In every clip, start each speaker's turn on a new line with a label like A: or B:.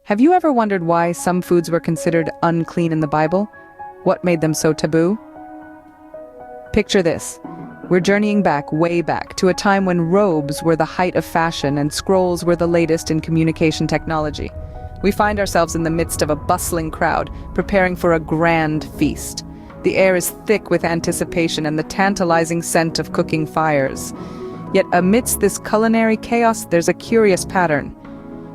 A: Have you ever wondered why some foods were considered unclean in the Bible? What made them so taboo? Picture this. We're journeying back, way back, to a time when robes were the height of fashion and scrolls were the latest in communication technology. We find ourselves in the midst of a bustling crowd, preparing for a grand feast. The air is thick with anticipation and the tantalizing scent of cooking fires. Yet amidst this culinary chaos, there's a curious pattern.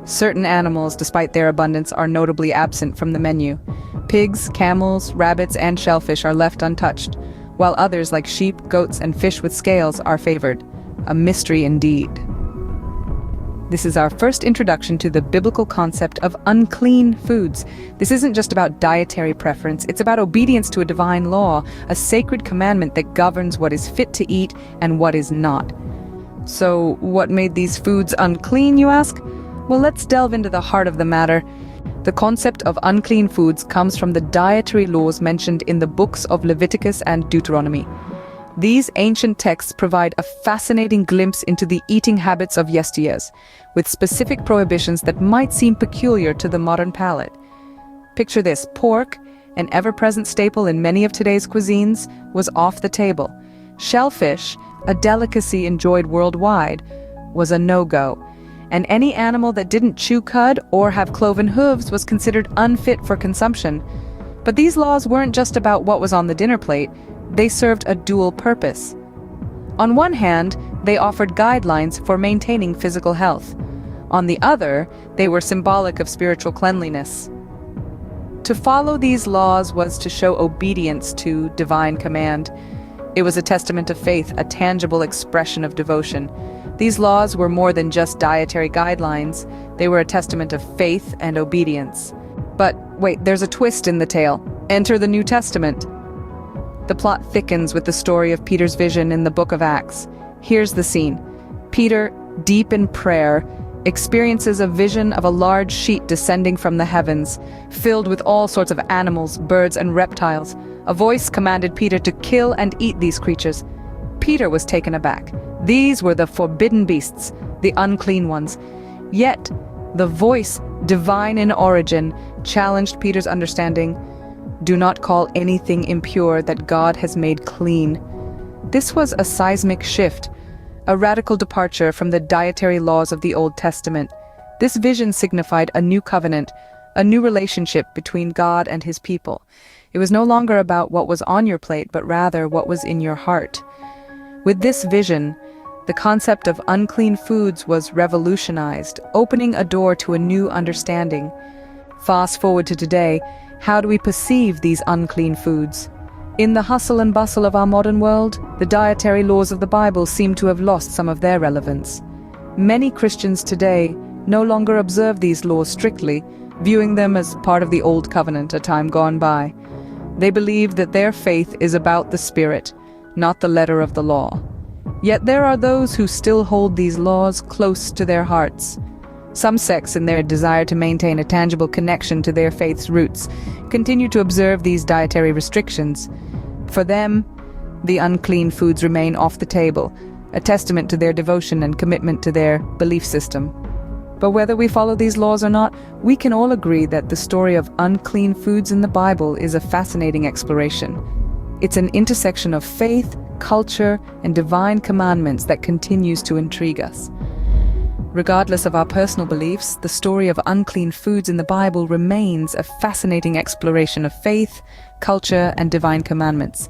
A: Certain animals, despite their abundance, are notably absent from the menu. Pigs, camels, rabbits, and shellfish are left untouched, while others like sheep, goats, and fish with scales are favored. A mystery indeed. This is our first introduction to the biblical concept of unclean foods. This isn't just about dietary preference, it's about obedience to a divine law, a sacred commandment that governs what is fit to eat and what is not. So, what made these foods unclean, you ask? Well, let's delve into the heart of the matter. The concept of unclean foods comes from the dietary laws mentioned in the books of Leviticus and Deuteronomy. These ancient texts provide a fascinating glimpse into the eating habits of yesteryears, with specific prohibitions that might seem peculiar to the modern palate. Picture this: pork, an ever-present staple in many of today's cuisines, was off the table. Shellfish, a delicacy enjoyed worldwide, was a no-go. And any animal that didn't chew cud or have cloven hooves was considered unfit for consumption. But these laws weren't just about what was on the dinner plate, they served a dual purpose. On one hand, they offered guidelines for maintaining physical health. On the other, they were symbolic of spiritual cleanliness. To follow these laws was to show obedience to divine command. It was a testament of faith, a tangible expression of devotion. These laws were more than just dietary guidelines. They were a testament of faith and obedience. But wait, there's a twist in the tale. Enter the New Testament. The plot thickens with the story of Peter's vision in the book of Acts. Here's the scene. Peter, deep in prayer, experiences a vision of a large sheet descending from the heavens, filled with all sorts of animals, birds, and reptiles. A voice commanded Peter to kill and eat these creatures. Peter was taken aback. These were the forbidden beasts, the unclean ones. Yet, the voice, divine in origin, challenged Peter's understanding. Do not call anything impure that God has made clean. This was a seismic shift, a radical departure from the dietary laws of the Old Testament. This vision signified a new covenant, a new relationship between God and his people. It was no longer about what was on your plate, but rather what was in your heart. With this vision, the concept of unclean foods was revolutionized, opening a door to a new understanding. Fast forward to today, how do we perceive these unclean foods? In the hustle and bustle of our modern world, the dietary laws of the Bible seem to have lost some of their relevance. Many Christians today no longer observe these laws strictly, viewing them as part of the Old Covenant, a time gone by. They believe that their faith is about the Spirit, not the letter of the law. Yet there are those who still hold these laws close to their hearts. Some sects, in their desire to maintain a tangible connection to their faith's roots, continue to observe these dietary restrictions. For them, the unclean foods remain off the table, a testament to their devotion and commitment to their belief system. But whether we follow these laws or not, we can all agree that the story of unclean foods in the Bible is a fascinating exploration. It's an intersection of faith, culture, and divine commandments that continues to intrigue us. Regardless of our personal beliefs, the story of unclean foods in the Bible remains a fascinating exploration of faith, culture, and divine commandments.